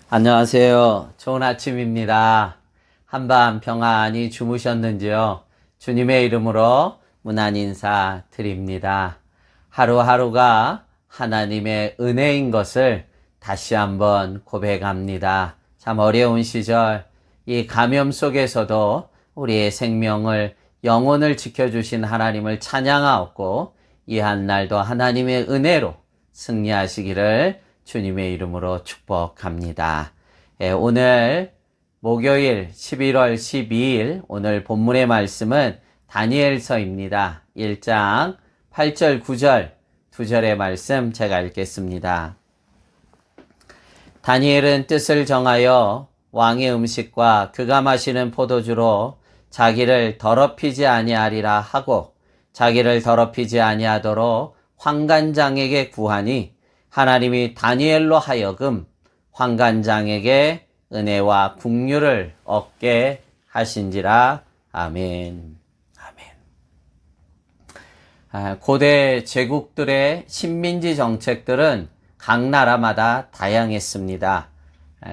안녕하세요. 좋은 아침입니다. 한밤 평안히 주무셨는지요? 주님의 이름으로 문안 인사 드립니다. 하루하루가 하나님의 은혜인 것을 다시 한번 고백합니다. 참 어려운 시절, 이 감염 속에서도 우리의 생명을, 영혼을 지켜주신 하나님을 찬양하옵고 이 한날도 하나님의 은혜로 승리하시기를 주님의 이름으로 축복합니다. 오늘 목요일 11월 12일 오늘 본문의 말씀은 다니엘서입니다. 1장 8절 9절 두 절의 말씀 제가 읽겠습니다. 다니엘은 뜻을 정하여 왕의 음식과 그가 마시는 포도주로 자기를 더럽히지 아니하리라 하고 자기를 더럽히지 아니하도록 환관장에게 구하니 하나님이 다니엘로 하여금 환관장에게 은혜와 긍휼을 얻게 하신지라. 아멘. 아멘. 고대 제국들의 식민지 정책들은 각 나라마다 다양했습니다.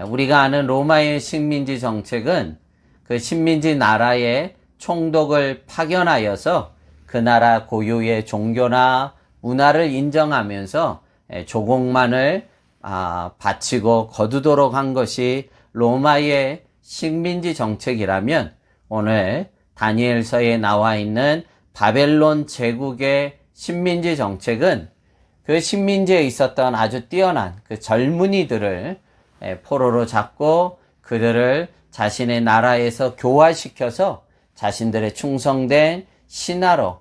우리가 아는 로마의 식민지 정책은 그 식민지 나라의 총독을 파견하여서 그 나라 고유의 종교나 문화를 인정하면서 조공만을 바치고 거두도록 한 것이 로마의 식민지 정책이라면 오늘 다니엘서에 나와 있는 바벨론 제국의 식민지 정책은 그 식민지에 있었던 아주 뛰어난 그 젊은이들을 포로로 잡고 그들을 자신의 나라에서 교화시켜서 자신들의 충성된 신하로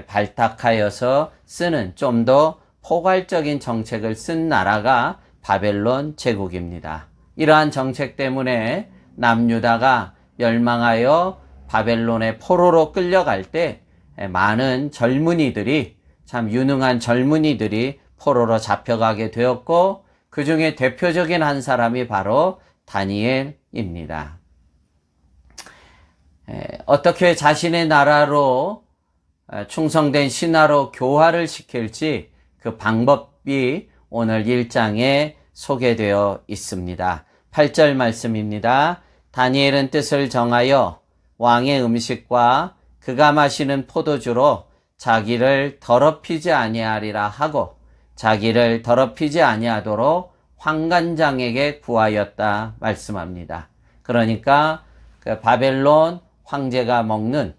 발탁하여서 쓰는 좀 더 포괄적인 정책을 쓴 나라가 바벨론 제국입니다. 이러한 정책 때문에 남유다가 멸망하여 바벨론의 포로로 끌려갈 때 많은 젊은이들이, 참 유능한 젊은이들이 포로로 잡혀가게 되었고 그 중에 대표적인 한 사람이 바로 다니엘입니다. 어떻게 자신의 나라로 충성된 신하로 교화를 시킬지 그 방법이 오늘 1장에 소개되어 있습니다. 8절 말씀입니다. 다니엘은 뜻을 정하여 왕의 음식과 그가 마시는 포도주로 자기를 더럽히지 아니하리라 하고 자기를 더럽히지 아니하도록 환관장에게 구하였다 말씀합니다. 그러니까 그 바벨론 황제가 먹는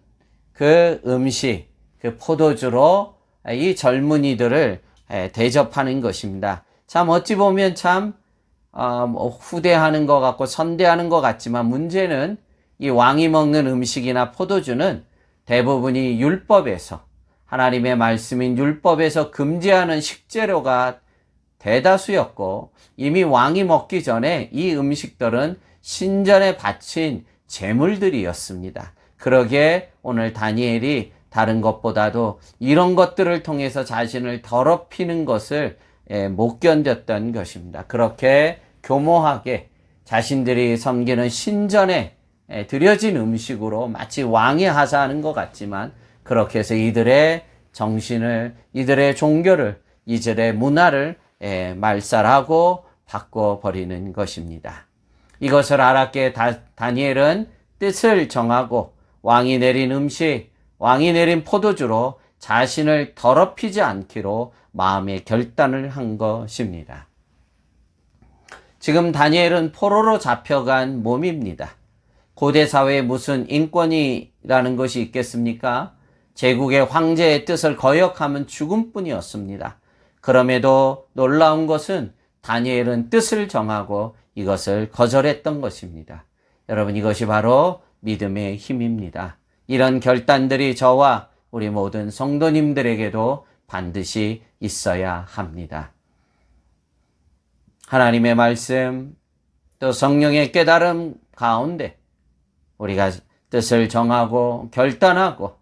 그 음식, 그 포도주로 이 젊은이들을 대접하는 것입니다. 참 어찌 보면 참 후대하는 것 같고 선대하는 것 같지만 문제는 이 왕이 먹는 음식이나 포도주는 대부분이 율법에서, 하나님의 말씀인 율법에서 금지하는 식재료가 대다수였고 이미 왕이 먹기 전에 이 음식들은 신전에 바친 제물들이었습니다. 그러기에 오늘 다니엘이 다른 것보다도 이런 것들을 통해서 자신을 더럽히는 것을 못 견뎠던 것입니다. 그렇게 교모하게 자신들이 섬기는 신전에 드려진 음식으로 마치 왕이 하사하는 것 같지만 그렇게 해서 이들의 정신을, 이들의 종교를, 이들의 문화를 말살하고 바꿔버리는 것입니다. 이것을 알았기에 다니엘은 뜻을 정하고 왕이 내린 음식, 왕이 내린 포도주로 자신을 더럽히지 않기로 마음의 결단을 한 것입니다. 지금 다니엘은 포로로 잡혀간 몸입니다. 고대 사회에 무슨 인권이라는 것이 있겠습니까? 제국의 황제의 뜻을 거역하면 죽음뿐이었습니다. 그럼에도 놀라운 것은 다니엘은 뜻을 정하고 이것을 거절했던 것입니다. 여러분, 이것이 바로 믿음의 힘입니다. 이런 결단들이 저와 우리 모든 성도님들에게도 반드시 있어야 합니다. 하나님의 말씀, 또 성령의 깨달음 가운데 우리가 뜻을 정하고 결단하고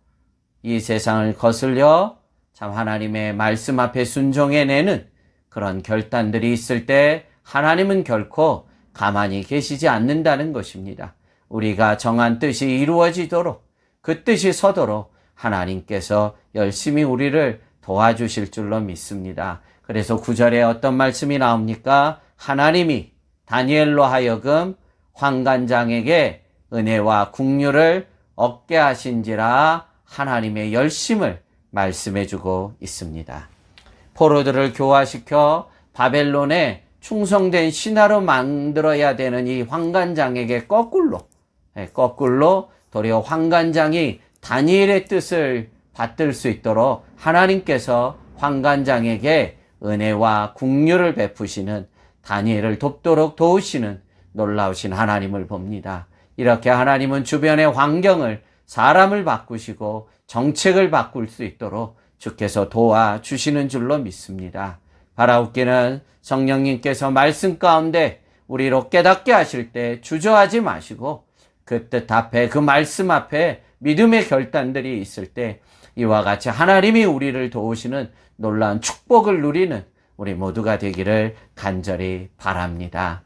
이 세상을 거슬려 참 하나님의 말씀 앞에 순종해내는 그런 결단들이 있을 때 하나님은 결코 가만히 계시지 않는다는 것입니다. 우리가 정한 뜻이 이루어지도록 그 뜻이 서도록 하나님께서 열심히 우리를 도와주실 줄로 믿습니다. 그래서 9절에 어떤 말씀이 나옵니까? 하나님이 다니엘로 하여금 환관장에게 은혜와 국류를 얻게 하신지라 하나님의 열심을 말씀해 주고 있습니다. 포로들을 교화시켜 바벨론에 충성된 신하로 만들어야 되는 이 환관장에게 거꾸로 도리어 환관장이 다니엘의 뜻을 받들 수 있도록 하나님께서 환관장에게 은혜와 국류를 베푸시는, 다니엘을 돕도록 도우시는 놀라우신 하나님을 봅니다. 이렇게 하나님은 주변의 환경을, 사람을 바꾸시고 정책을 바꿀 수 있도록 주께서 도와주시는 줄로 믿습니다. 바라옵기는 성령님께서 말씀 가운데 우리로 깨닫게 하실 때 주저하지 마시고 그 뜻 앞에, 그 말씀 앞에 믿음의 결단들이 있을 때 이와 같이 하나님이 우리를 도우시는 놀라운 축복을 누리는 우리 모두가 되기를 간절히 바랍니다.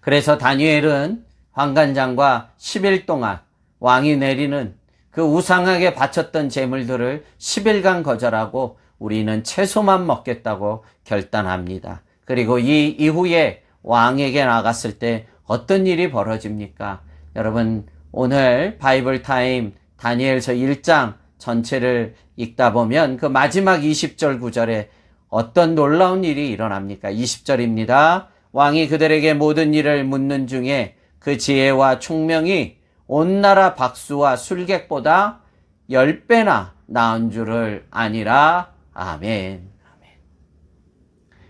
그래서 다니엘은 환관장과 10일 동안 왕이 내리는 그 우상에게 바쳤던 제물들을 10일간 거절하고 우리는 채소만 먹겠다고 결단합니다. 그리고 이 이후에 왕에게 나갔을 때 어떤 일이 벌어집니까? 여러분, 오늘 바이블 타임 다니엘서 1장 전체를 읽다 보면 그 마지막 20절 9절에 어떤 놀라운 일이 일어납니까? 20절입니다. 왕이 그들에게 모든 일을 묻는 중에 그 지혜와 총명이 온 나라 박수와 술객보다 10배나 나은 줄을 아니라. 아멘.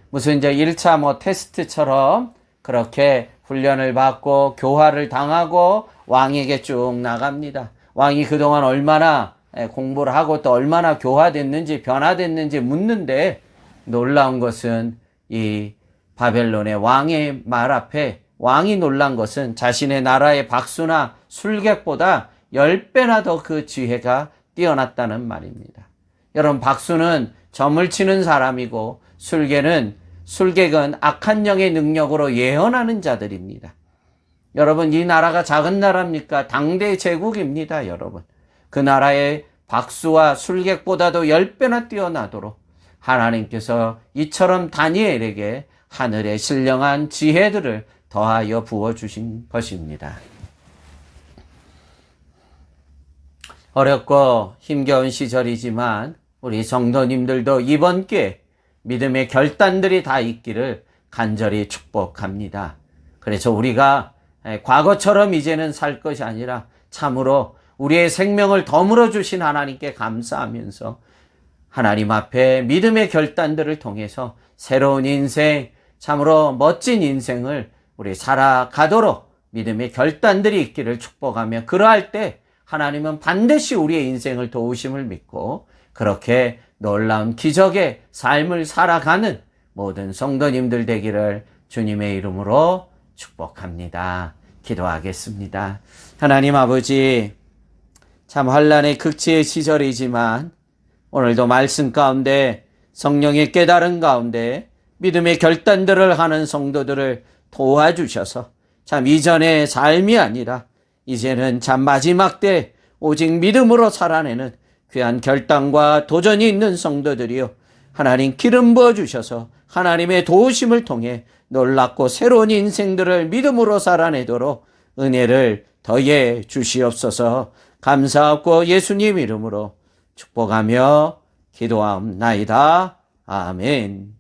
무슨 이제 1차 테스트처럼 그렇게 훈련을 받고 교화를 당하고 왕에게 쭉 나갑니다. 왕이 그동안 얼마나 공부를 하고 또 얼마나 교화됐는지 변화됐는지 묻는데, 놀라운 것은 이 바벨론의 왕의 말 앞에 왕이 놀란 것은 자신의 나라의 박수나 술객보다 10배나 더 그 지혜가 뛰어났다는 말입니다. 여러분, 박수는 점을 치는 사람이고 술객은 악한 영의 능력으로 예언하는 자들입니다. 여러분, 이 나라가 작은 나라입니까? 당대 제국입니다, 여러분. 그 나라의 박수와 술객보다도 10배나 뛰어나도록 하나님께서 이처럼 다니엘에게 하늘의 신령한 지혜들을 더하여 부어주신 것입니다. 어렵고 힘겨운 시절이지만 우리 성도님들도 이번 기회에 믿음의 결단들이 다 있기를 간절히 축복합니다. 그래서 우리가 과거처럼 이제는 살 것이 아니라 참으로 우리의 생명을 더물어 주신 하나님께 감사하면서 하나님 앞에 믿음의 결단들을 통해서 새로운 인생, 참으로 멋진 인생을 우리 살아가도록 믿음의 결단들이 있기를 축복하며, 그러할 때 하나님은 반드시 우리의 인생을 도우심을 믿고 그렇게 놀라운 기적의 삶을 살아가는 모든 성도님들 되기를 주님의 이름으로 축복합니다. 기도하겠습니다. 하나님 아버지, 참 환난의 극치의 시절이지만 오늘도 말씀 가운데 성령의 깨달음 가운데 믿음의 결단들을 하는 성도들을 도와주셔서 참 이전의 삶이 아니라 이제는 참 마지막 때 오직 믿음으로 살아내는 귀한 결단과 도전이 있는 성도들이요, 하나님 기름 부어주셔서 하나님의 도우심을 통해 놀랍고 새로운 인생들을 믿음으로 살아내도록 은혜를 더해 주시옵소서. 감사하고 예수님 이름으로 축복하며 기도하옵나이다. 아멘.